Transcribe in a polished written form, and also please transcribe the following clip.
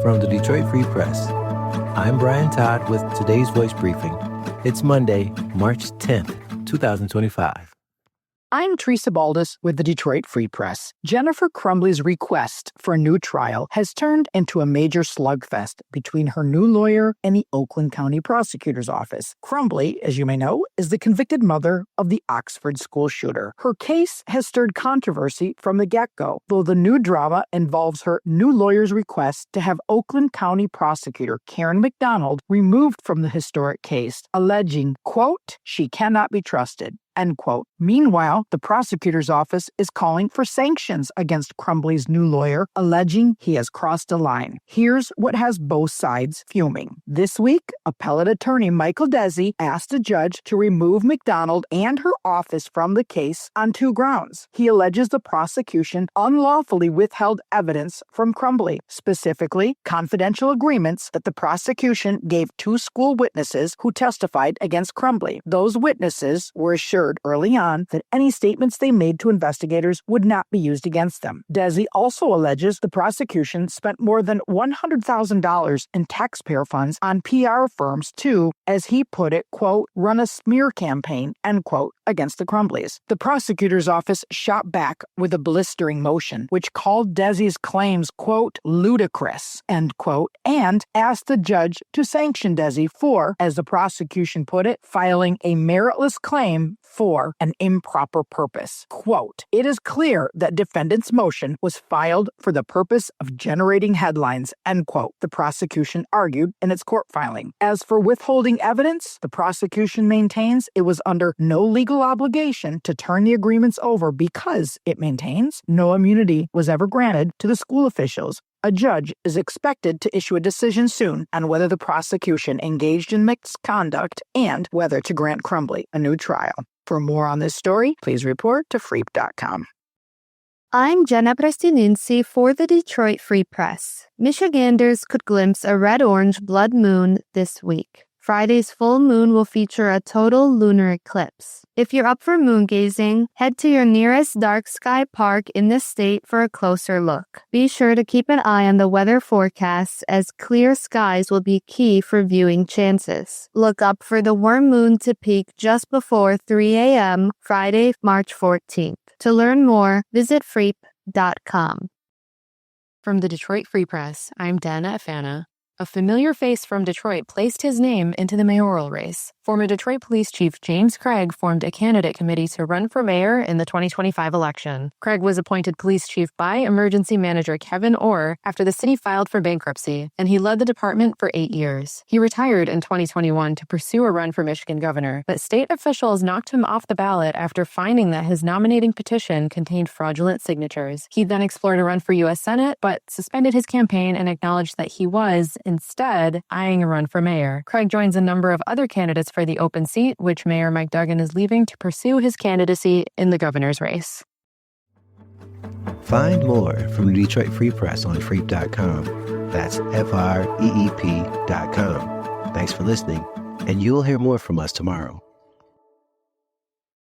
From the Detroit Free Press, I'm Brian Todd with today's Voice Briefing. It's Monday, March 10th, 2025. I'm Teresa Baldus with the Detroit Free Press. Jennifer Crumbley's request for a new trial has turned into a major slugfest between her new lawyer and the Oakland County Prosecutor's Office. Crumbley, as you may know, is the convicted mother of the Oxford school shooter. Her case has stirred controversy from the get-go, though the new drama involves her new lawyer's request to have Oakland County Prosecutor Karen McDonald removed from the historic case, alleging, quote, she cannot be trusted. End quote. Meanwhile, the prosecutor's office is calling for sanctions against Crumbley's new lawyer, alleging he has crossed a line. Here's what has both sides fuming. This week, appellate attorney Michael Desi asked a judge to remove McDonald and her office from the case on two grounds. He alleges the prosecution unlawfully withheld evidence from Crumbley, specifically confidential agreements that the prosecution gave two school witnesses who testified against Crumbley. Those witnesses were assured early on that any statements they made to investigators would not be used against them. Desi also alleges the prosecution spent more than $100,000 in taxpayer funds on PR firms to, as he put it, quote, run a smear campaign, end quote, against the Crumbleys. The prosecutor's office shot back with a blistering motion, which called Desi's claims, quote, ludicrous, end quote, and asked the judge to sanction Desi for, as the prosecution put it, filing a meritless claim for an improper purpose. Quote, it is clear that defendant's motion was filed for the purpose of generating headlines, end quote, the prosecution argued in its court filing. As for withholding evidence, the prosecution maintains it was under no legal obligation to turn the agreements over because, it maintains, no immunity was ever granted to the school officials. A judge is expected to issue a decision soon on whether the prosecution engaged in misconduct and whether to grant Crumbley a new trial. For more on this story, please report to freep.com. I'm Jenna Prestininsi for the Detroit Free Press. Michiganders could glimpse a red-orange blood moon this week. Friday's full moon will feature a total lunar eclipse. If you're up for moon gazing, head to your nearest dark sky park in the state for a closer look. Be sure to keep an eye on the weather forecasts as clear skies will be key for viewing chances. Look up for the warm moon to peak just before 3 a.m. Friday, March 14th. To learn more, visit freep.com. From the Detroit Free Press, I'm Dana Afana. A familiar face from Detroit placed his name into the mayoral race. Former Detroit Police Chief James Craig formed a candidate committee to run for mayor in the 2025 election. Craig was appointed police chief by emergency manager Kevin Orr after the city filed for bankruptcy, and he led the department for 8 years. He retired in 2021 to pursue a run for Michigan governor, but state officials knocked him off the ballot after finding that his nominating petition contained fraudulent signatures. He then explored a run for U.S. Senate, but suspended his campaign and acknowledged that he was, instead, eyeing a run for mayor. Craig joins a number of other candidates for the open seat, which Mayor Mike Duggan is leaving to pursue his candidacy in the governor's race. Find more from the Detroit Free Press on freep.com. That's FREEP.com. Thanks for listening, and you'll hear more from us tomorrow.